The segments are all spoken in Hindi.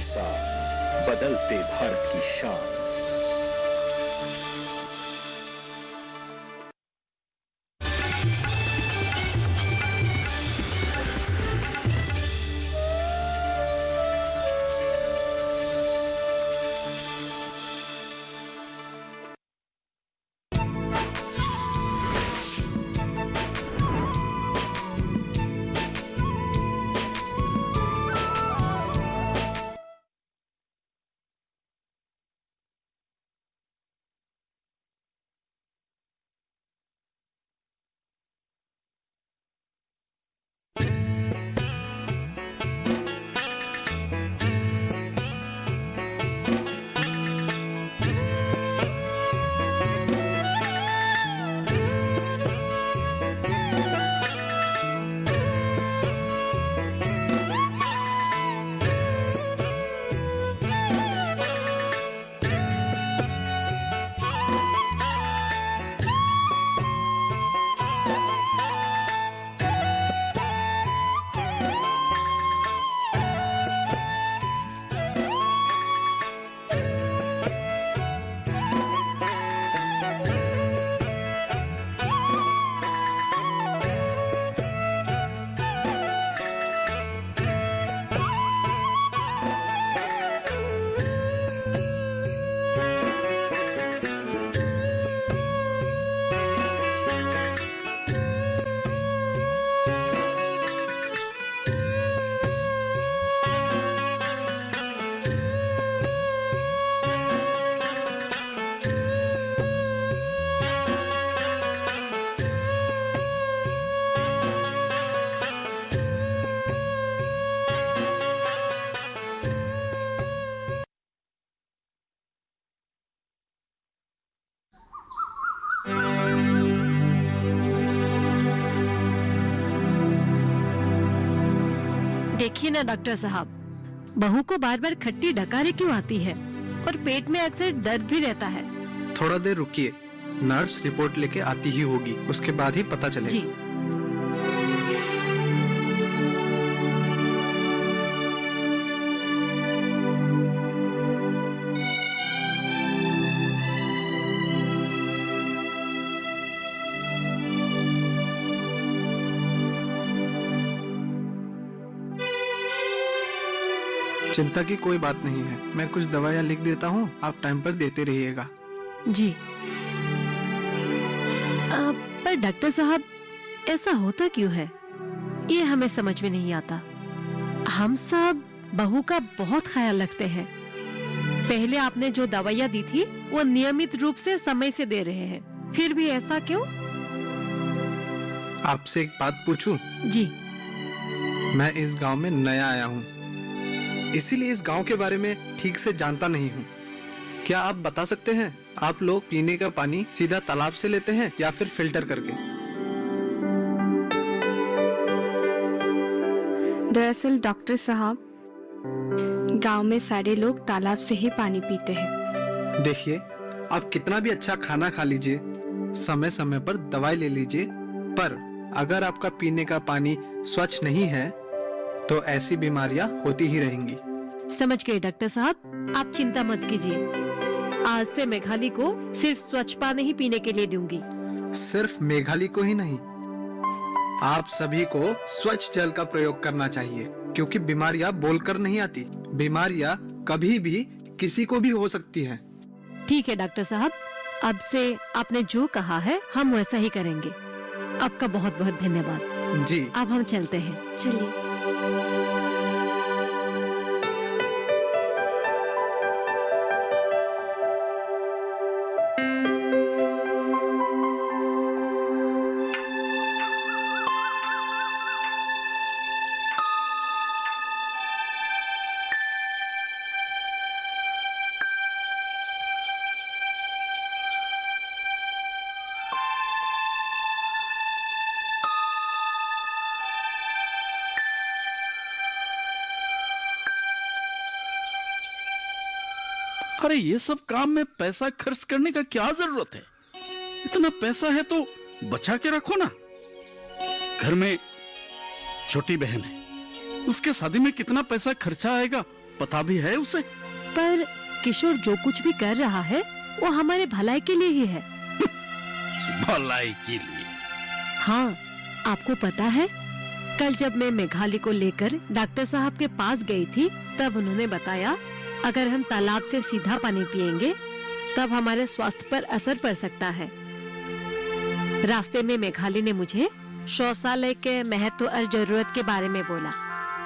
साथ बदलते भारत की शान। देखिए ना डॉक्टर साहब, बहू को बार बार खट्टी डकारें क्यों आती है और पेट में अक्सर दर्द भी रहता है। थोड़ा देर रुकिए, नर्स रिपोर्ट लेके आती ही होगी, उसके बाद ही पता चलेगा। जी। चिंता की कोई बात नहीं है, मैं कुछ दवाइयाँ लिख देता हूँ, आप टाइम पर देते रहिएगा। जी। पर डॉक्टर साहब, ऐसा होता क्यों है, ये हमें समझ में नहीं आता। हम सब बहू का बहुत ख्याल रखते हैं। पहले आपने जो दवाइयाँ दी थी वो नियमित रूप से समय से दे रहे हैं, फिर भी ऐसा क्यों? आपसे एक बात पूछूं? जी। मैं इस गांव में नया आया हूँ, इसीलिए इस गांव के बारे में ठीक से जानता नहीं हूँ। क्या आप बता सकते हैं, आप लोग पीने का पानी सीधा तालाब से लेते हैं या फिर फिल्टर करके? दरअसल डॉक्टर साहब, गांव में सारे लोग तालाब से ही पानी पीते हैं। देखिए, आप कितना भी अच्छा खाना खा लीजिए, समय समय पर दवाई ले लीजिए, पर अगर आपका पीने का पानी स्वच्छ नहीं है तो ऐसी बीमारियां होती ही रहेंगी। समझ गए डॉक्टर साहब, आप चिंता मत कीजिए। आज से मेघाली को सिर्फ स्वच्छ पानी ही पीने के लिए दूंगी। सिर्फ मेघाली को ही नहीं, आप सभी को स्वच्छ जल का प्रयोग करना चाहिए, क्योंकि बीमारियां बोलकर नहीं आती, बीमारियां कभी भी किसी को भी हो सकती है। ठीक है डॉक्टर साहब, अब से आपने जो कहा है हम वैसा ही करेंगे। आपका बहुत बहुत धन्यवाद। जी। अब हम चलते हैं। चलिए। अरे ये सब काम में पैसा खर्च करने का क्या जरूरत है? इतना पैसा है तो बचा के रखो ना। घर में छोटी बहन है, उसके शादी में कितना पैसा खर्चा आएगा पता भी है उसे? पर किशोर जो कुछ भी कर रहा है वो हमारे भलाई के लिए ही है। भलाई के लिए? हाँ, आपको पता है, कल जब मैं मेघाली को लेकर डॉक्टर साहब के पास गई थी तब उन्होंने बताया अगर हम तालाब से सीधा पानी पिएंगे तब हमारे स्वास्थ्य पर असर पड़ सकता है। रास्ते में मेघाली ने मुझे शौचालय के महत्व और जरूरत के बारे में बोला।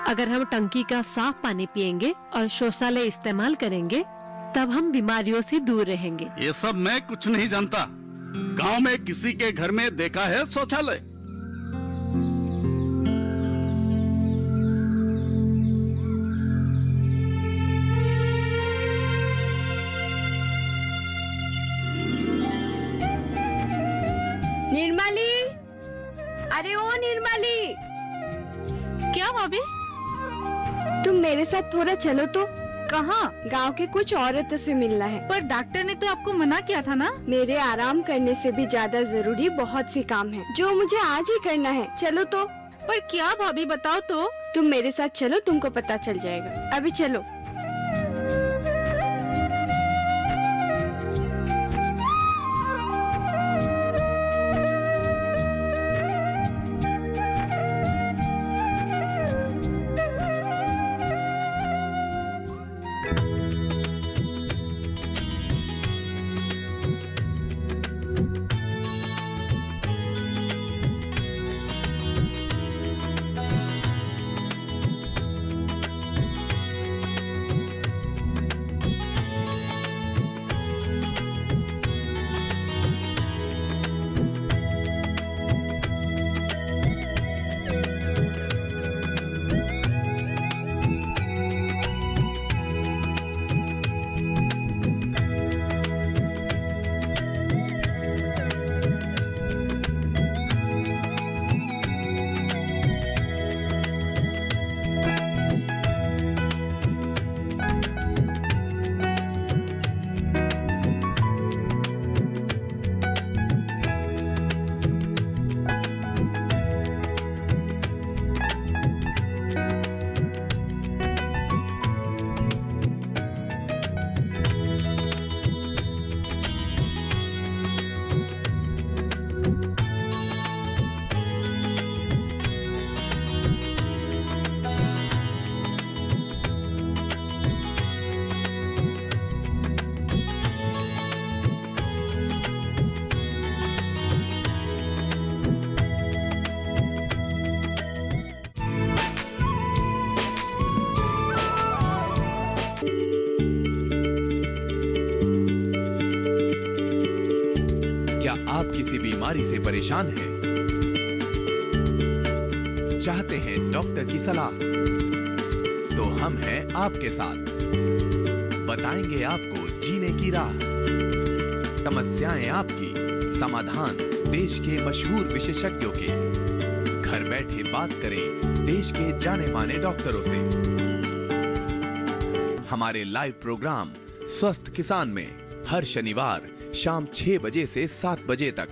अगर हम टंकी का साफ पानी पिएंगे और शौचालय इस्तेमाल करेंगे तब हम बीमारियों से दूर रहेंगे। ये सब मैं कुछ नहीं जानता। गांव में किसी के घर में देखा है शौचालय? निर्मली, अरे ओ निर्मली, क्या भाभी? तुम मेरे साथ थोड़ा चलो तो। कहाँ? गांव के कुछ औरतों से मिलना है। पर डॉक्टर ने तो आपको मना किया था ना। मेरे आराम करने से भी ज्यादा जरूरी बहुत सी काम है जो मुझे आज ही करना है। चलो तो। पर क्या भाभी, बताओ तो। तुम मेरे साथ चलो, तुमको पता चल जाएगा। अभी चलो। क्या आप किसी बीमारी से परेशान हैं? चाहते हैं डॉक्टर की सलाह? तो हम हैं आपके साथ। बताएंगे आपको जीने की राह। समस्याएं आपकी, समाधान देश के मशहूर विशेषज्ञों के। घर बैठे बात करें देश के जाने माने डॉक्टरों से। हमारे लाइव प्रोग्राम स्वस्थ किसान में हर शनिवार शाम 6 बजे से 7 बजे तक।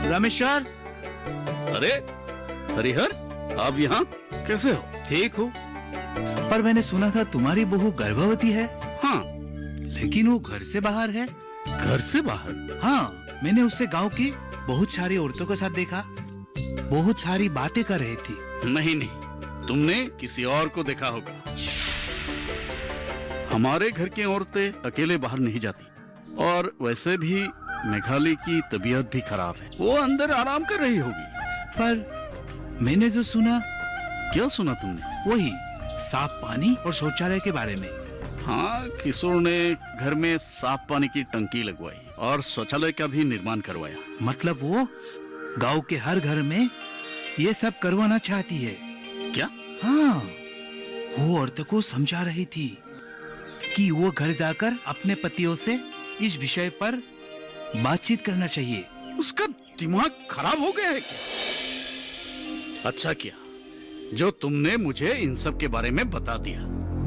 रामेश्वर, अरे हरिहर, आप यहाँ कैसे हो? ठीक हूँ, पर मैंने सुना था तुम्हारी बहू गर्भवती है। हाँ। लेकिन वो घर से बाहर है। घर से बाहर? हाँ, मैंने उसे गांव की बहुत सारी औरतों के साथ देखा। बहुत सारी बातें कर रही थी। नहीं नहीं, तुमने किसी और को देखा होगा। हमारे घर की औरतें अकेले बाहर नहीं जाती। और वैसे भी मेघाली की तबीयत भी खराब है, वो अंदर आराम कर रही होगी। पर मैंने जो सुना। क्या सुना तुमने? वही साफ पानी और शौचालय के बारे में। हाँ, किशोर ने घर में साफ पानी की टंकी लगवाई और शौचालय का भी निर्माण करवाया। मतलब वो गांव के हर घर में ये सब करवाना चाहती है क्या? हाँ, वो औरतों को समझा रही थी कि वो घर जाकर अपने पतियों से इस विषय पर बातचीत करना चाहिए। उसका दिमाग खराब हो गया है क्या? अच्छा किया जो तुमने मुझे इन सब के बारे में बता दिया।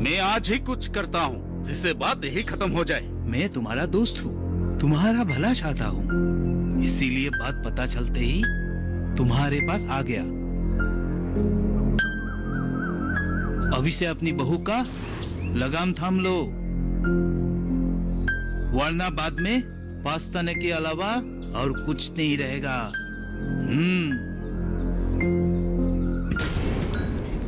मैं आज ही कुछ करता हूँ जिससे बात यही खत्म हो जाए। मैं तुम्हारा दोस्त हूँ, तुम्हारा भला चाहता हूँ, इसीलिए बात पता चलते ही तुम्हारे पास आ गया। अभी से अपनी बहू का लगाम थाम लो, वरना बाद में पछताने के अलावा और कुछ नहीं रहेगा।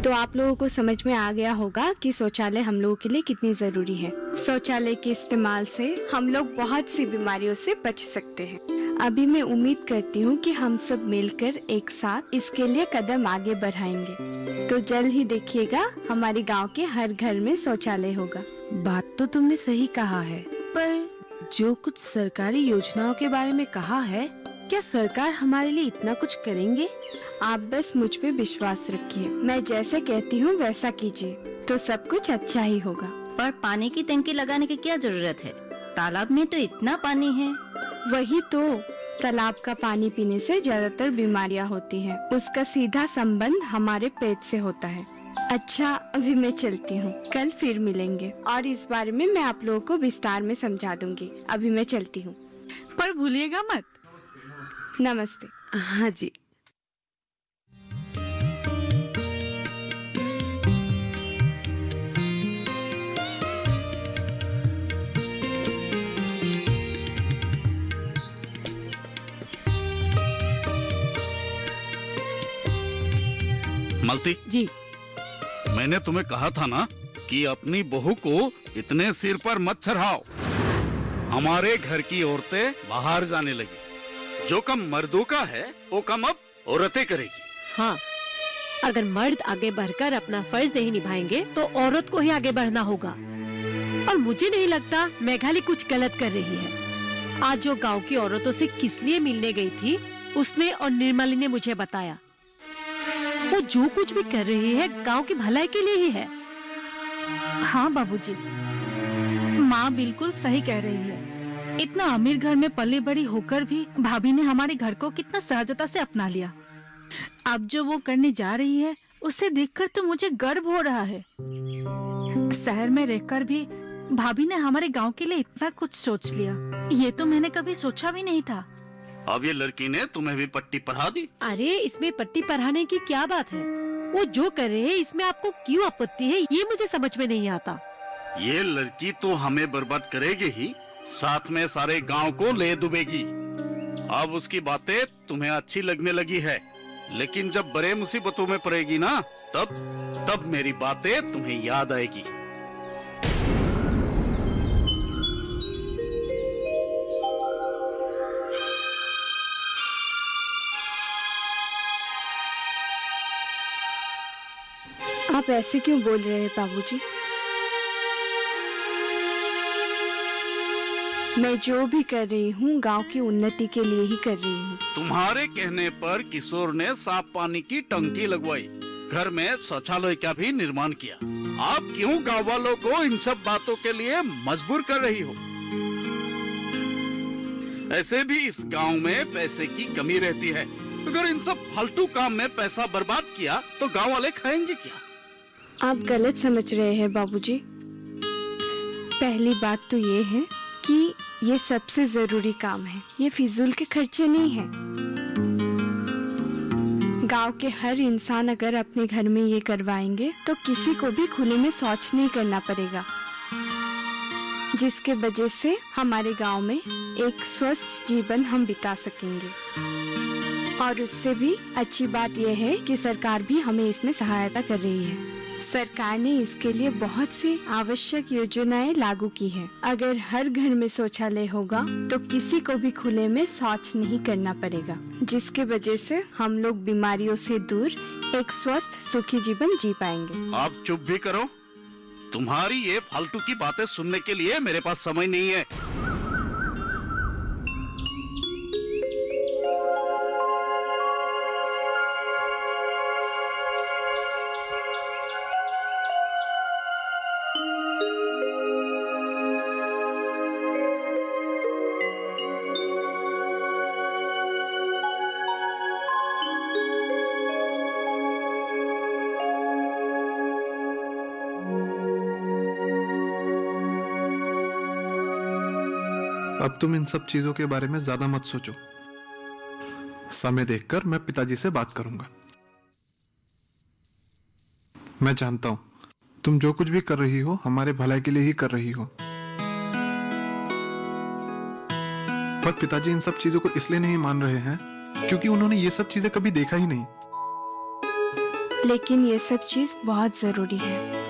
तो आप लोगों को समझ में आ गया होगा कि शौचालय हम लोगों के लिए कितनी जरूरी है। शौचालय के इस्तेमाल से हम लोग बहुत सी बीमारियों से बच सकते हैं। अभी मैं उम्मीद करती हूँ कि हम सब मिलकर एक साथ इसके लिए कदम आगे बढ़ाएंगे। तो जल्द ही देखिएगा हमारे गांव के हर घर में शौचालय होगा। बात तो तुमने सही कहा है, पर जो कुछ सरकारी योजनाओं के बारे में कहा है, क्या सरकार हमारे लिए इतना कुछ करेंगे? आप बस मुझ पे विश्वास रखिए, मैं जैसे कहती हूँ वैसा कीजिए तो सब कुछ अच्छा ही होगा। पर पानी की टंकी लगाने की क्या जरूरत है? तालाब में तो इतना पानी है। वही तो, तालाब का पानी पीने से ज्यादातर बीमारियां होती हैं। उसका सीधा संबंध हमारे पेट से होता है। अच्छा, अभी मैं चलती हूँ, कल फिर मिलेंगे और इस बारे में मैं आप लोगों को विस्तार में समझा दूंगी। अभी मैं चलती हूँ। पर भूलिएगा मत। नमस्ते। हाँ जी। मालती जी। मैंने तुम्हें कहा था ना कि अपनी बहू को इतने सिर पर मत चढ़ाओ। हमारे घर की औरतें बाहर जाने लगी। जो काम मर्दों का है वो काम अब औरतें करेगी। हाँ, अगर मर्द आगे बढ़कर अपना फर्ज नहीं निभाएंगे तो औरत को ही आगे बढ़ना होगा। और मुझे नहीं लगता मेघाली कुछ गलत कर रही है। आज जो गांव की औरतों से किस लिए मिलने गई थी, उसने और निर्मली ने मुझे बताया। वो जो कुछ भी कर रही है गांव की भलाई के लिए ही है। हाँ बाबूजी, माँ बिल्कुल सही कह रही है। इतना अमीर घर में पली बड़ी होकर भी भाभी ने हमारे घर को कितना सहजता से अपना लिया। अब जो वो करने जा रही है उसे देखकर तो मुझे गर्व हो रहा है। शहर में रहकर भी भाभी ने हमारे गांव के लिए इतना कुछ सोच लिया, ये तो मैंने कभी सोचा भी नहीं था। अब ये लड़की ने तुम्हें भी पट्टी पढ़ा दी। अरे इसमें पट्टी पढ़ाने की क्या बात है? वो जो कर रहे हैं इसमें आपको क्यों आपत्ति है, ये मुझे समझ में नहीं आता। ये लड़की तो हमें बर्बाद करेगी ही, साथ में सारे गांव को ले डूबेगी। अब उसकी बातें तुम्हें अच्छी लगने लगी है, लेकिन जब बड़े मुसीबतों में पड़ेगी ना, तब मेरी बातें तुम्हें याद आएगी। आप ऐसे क्यों बोल रहे हैं बाबूजी? मैं जो भी कर रही हूँ गांव की उन्नति के लिए ही कर रही हूँ। तुम्हारे कहने पर किशोर ने साफ पानी की टंकी लगवाई, घर में शौचालय का भी निर्माण किया। आप क्यों गाँव वालों को इन सब बातों के लिए मजबूर कर रही हो? ऐसे भी इस गांव में पैसे की कमी रहती है। अगर इन सब फालतू काम में पैसा बर्बाद किया तो गांव वाले खाएंगे क्या? आप गलत समझ रहे हैं बाबूजी। पहली बात तो ये है कि ये सबसे जरूरी काम है, ये फिजूल के खर्चे नहीं हैं। गांव के हर इंसान अगर अपने घर में ये करवाएंगे तो किसी को भी खुले में शौच नहीं करना पड़ेगा, जिसके वजह से हमारे गांव में एक स्वस्थ जीवन हम बिता सकेंगे। और उससे भी अच्छी बात यह है कि सरकार भी हमें इसमें सहायता कर रही है। सरकार ने इसके लिए बहुत सी आवश्यक योजनाएं लागू की है। अगर हर घर में शौचालय होगा तो किसी को भी खुले में शौच नहीं करना पड़ेगा, जिसके वजह से हम लोग बीमारियों से दूर एक स्वस्थ सुखी जीवन जी पाएंगे। आप चुप भी करो। तुम्हारी ये फालतू की बातें सुनने के लिए मेरे पास समय नहीं है। अब तुम इन सब चीजों के बारे में ज्यादा मत सोचो। समय देखकर मैं पिताजी से बात करूंगा। मैं जानता हूं तुम जो कुछ भी कर रही हो हमारे भलाई के लिए ही कर रही हो, पर पिताजी इन सब चीजों को इसलिए नहीं मान रहे हैं क्योंकि उन्होंने ये सब चीजें कभी देखा ही नहीं। लेकिन ये सब चीज बहुत जरूरी है।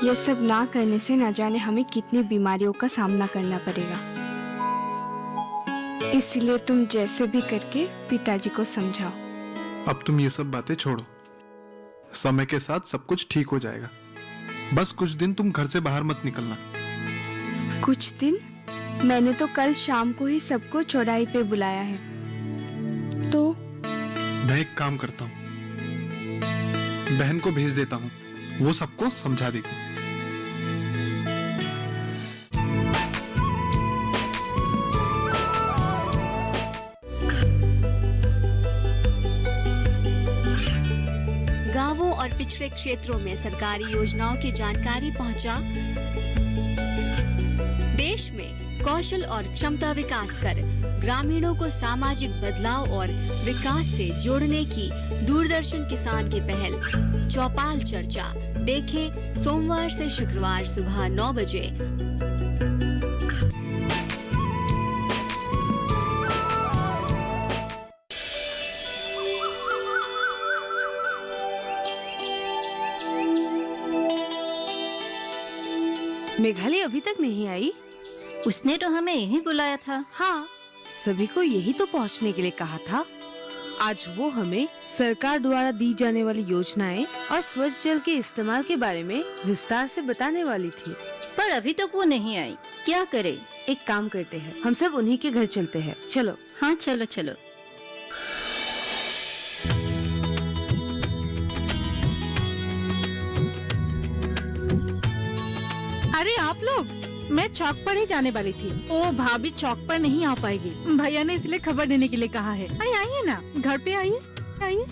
ये सब ना करने से न जाने हमें कितनी बीमारियों का सामना करना पड़ेगा। इसलिए तुम जैसे भी करके पिताजी को समझाओ। अब तुम ये सब बातें छोड़ो, समय के साथ सब कुछ ठीक हो जाएगा। बस कुछ दिन तुम घर से बाहर मत निकलना। कुछ दिन? मैंने तो कल शाम को ही सबको चौराहे पे बुलाया है। तो मैं एक काम करता हूँ, बहन को भेज देता हूँ, वो सबको समझा देगी। गांवों और पिछड़े क्षेत्रों में सरकारी योजनाओं की जानकारी पहुंचा। देश में कौशल और क्षमता विकास कर ग्रामीणों को सामाजिक बदलाव और विकास से जोड़ने की दूरदर्शन किसान की पहल चौपाल चर्चा देखें सोमवार से शुक्रवार सुबह 9 बजे। मेघाली अभी तक नहीं आई? उसने तो हमें यही बुलाया था। हाँ, सभी को यही तो पहुंचने के लिए कहा था। आज वो हमें सरकार द्वारा दी जाने वाली योजनाएं और स्वच्छ जल के इस्तेमाल के बारे में विस्तार से बताने वाली थी, पर अभी तक वो नहीं आई। क्या करे? एक काम करते हैं, हम सब उन्हीं के घर चलते हैं। चलो। हाँ चलो चलो। अरे आप लोग, मैं चौक पर ही जाने वाली थी। ओ भाभी चौक पर नहीं आ पाएगी, भैया ने इसलिए खबर देने के लिए कहा है। आइए ना, घर पे आइए आइए।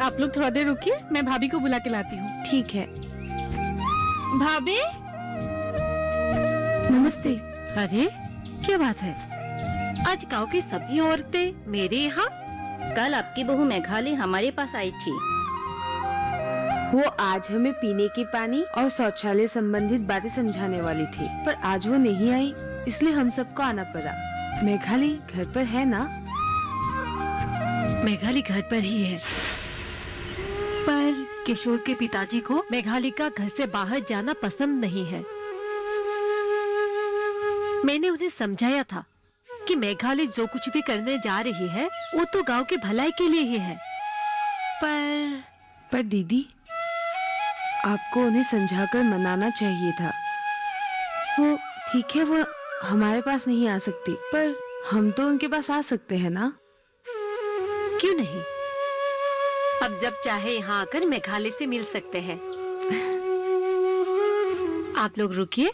आप लोग थोड़ा देर रुकिए, मैं भाभी को बुला के लाती हूँ। ठीक है। भाभी नमस्ते। अरे क्या बात है, आज गांव की सभी औरतें मेरे यहाँ? कल आपकी बहू मेघाली हमारे पास आई थी। वो आज हमें पीने के पानी और शौचालय संबंधित बातें समझाने वाली थी, पर आज वो नहीं आई, इसलिए हम सबको आना पड़ा। मेघाली घर पर है ना? मेघाली घर पर ही है, पर किशोर के पिताजी को मेघाली का घर से बाहर जाना पसंद नहीं है। मैंने उन्हें समझाया था कि मेघाली जो कुछ भी करने जा रही है वो तो गांव के भलाई के लिए ही है। पर दीदी, आपको उन्हें समझाकर मनाना चाहिए था। वो ठीक है, वो हमारे पास नहीं आ सकती, पर हम तो उनके पास आ सकते हैं ना? क्यों नहीं? अब जब चाहे यहाँ आकर मेघाली से मिल सकते हैं। आप लोग रुकिए,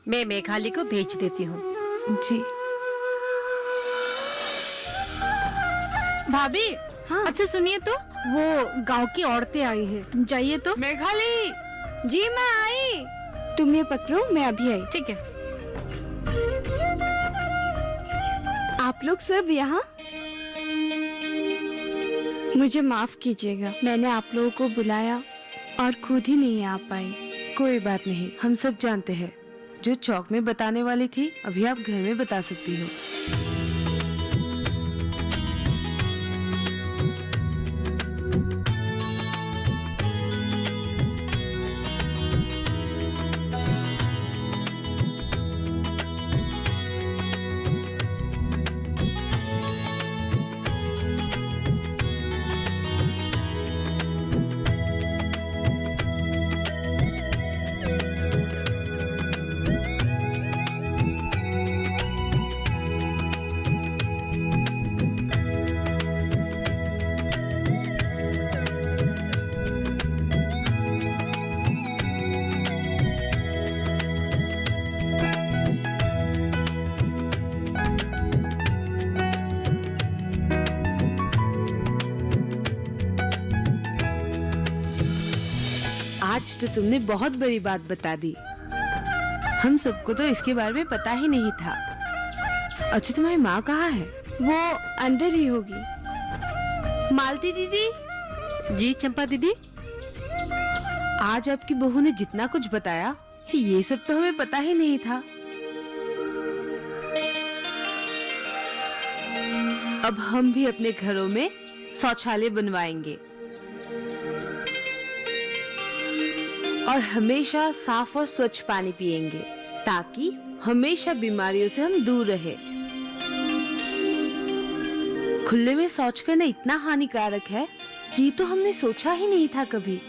मैं मेघाली को भेज देती हूँ। जी। भाभी, हाँ। अच्छा सुनिए तो, वो गांव की औरतें आई है, जाइए तो। मेघाली। जी मैं आई। तुम ये पकड़ो, मैं अभी आई। ठीक है। आप लोग सब यहाँ? मुझे माफ कीजिएगा, मैंने आप लोगों को बुलाया और खुद ही नहीं आ पाई। कोई बात नहीं, हम सब जानते हैं। जो चौक में बताने वाली थी, अभी आप घर में बता सकती हो। आज तो तुमने बहुत बड़ी बात बता दी। हम सबको तो इसके बारे में पता ही नहीं था। अच्छा, तुम्हारी माँ कहाँ है? वो अंदर ही होगी। मालती दीदी, जी चंपा दीदी। आज आपकी बहू ने जितना कुछ बताया, ये सब तो हमें पता ही नहीं था। अब हम भी अपने घरों में शौचालय बनवाएंगे और हमेशा साफ और स्वच्छ पानी पिएंगे, ताकि हमेशा बीमारियों से हम दूर रहे। खुले में शौच करना इतना हानिकारक है, ये तो हमने सोचा ही नहीं था कभी।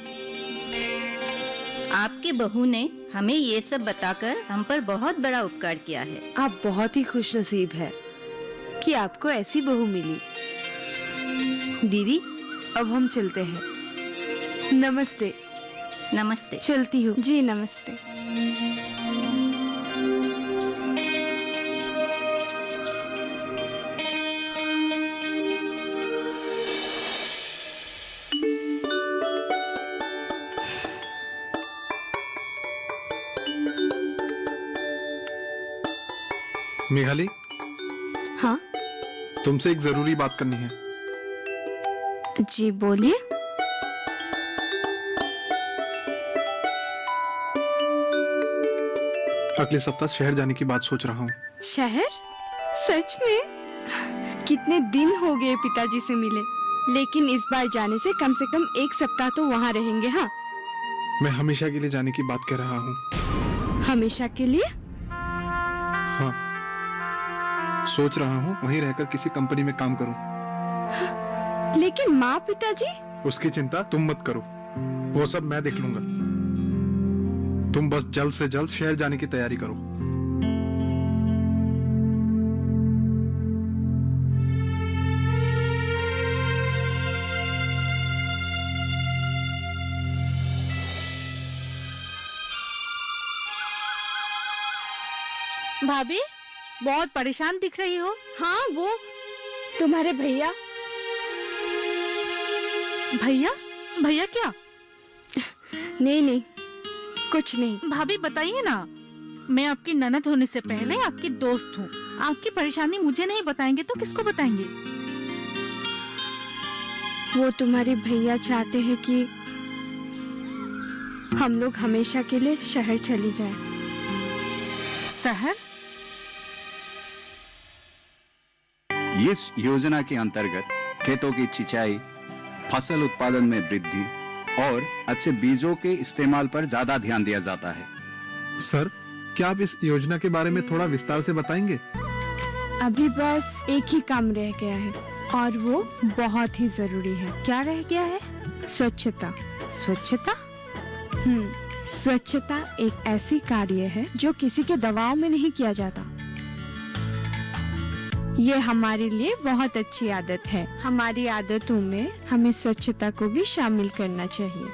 आपकी बहू ने हमें ये सब बताकर हम पर बहुत बड़ा उपकार किया है। आप बहुत ही खुशनसीब है कि आपको ऐसी बहू मिली। दीदी, अब हम चलते हैं। नमस्ते। नमस्ते। चलती हूँ। जी नमस्ते। मेघाली, हाँ तुमसे एक जरूरी बात करनी है। जी बोलिए। अगले सप्ताह शहर जाने की बात सोच रहा हूँ। शहर? सच में? कितने दिन हो गए पिताजी से मिले, लेकिन इस बार जाने से कम 1 सप्ताह तो वहाँ रहेंगे। हाँ, मैं हमेशा के लिए जाने की बात कर रहा हूँ। हमेशा के लिए? हाँ, सोच रहा हूँ वहीं रहकर किसी कंपनी में काम करूँ। लेकिन माँ पिताजी? उसकी चिंता तुम मत करो, वो सब मैं देख लूंगा। तुम बस जल्द से जल्द शहर जाने की तैयारी करो। भाभी, बहुत परेशान दिख रही हो। हाँ, वो तुम्हारे भैया। भैया? भैया क्या? नहीं नहीं, कुछ नहीं। भाभी बताइए ना, मैं आपकी ननद होने से पहले आपकी दोस्त हूँ। आपकी परेशानी मुझे नहीं बताएंगे तो किसको बताएंगे? वो तुम्हारे भैया चाहते हैं कि हम लोग हमेशा के लिए शहर चली जाए। शहर? इस योजना के अंतर्गत खेतों की सिंचाई, फसल उत्पादन में वृद्धि और अच्छे बीजों के इस्तेमाल पर ज्यादा ध्यान दिया जाता है। सर, क्या आप इस योजना के बारे में थोड़ा विस्तार से बताएंगे? अभी बस एक ही काम रह गया है और वो बहुत ही जरूरी है। क्या रह गया है? स्वच्छता। स्वच्छता? स्वच्छता एक ऐसी कार्य है जो किसी के दबाव में नहीं किया जाता। ये हमारे लिए बहुत अच्छी आदत है। हमारी आदतों में हमें स्वच्छता को भी शामिल करना चाहिए।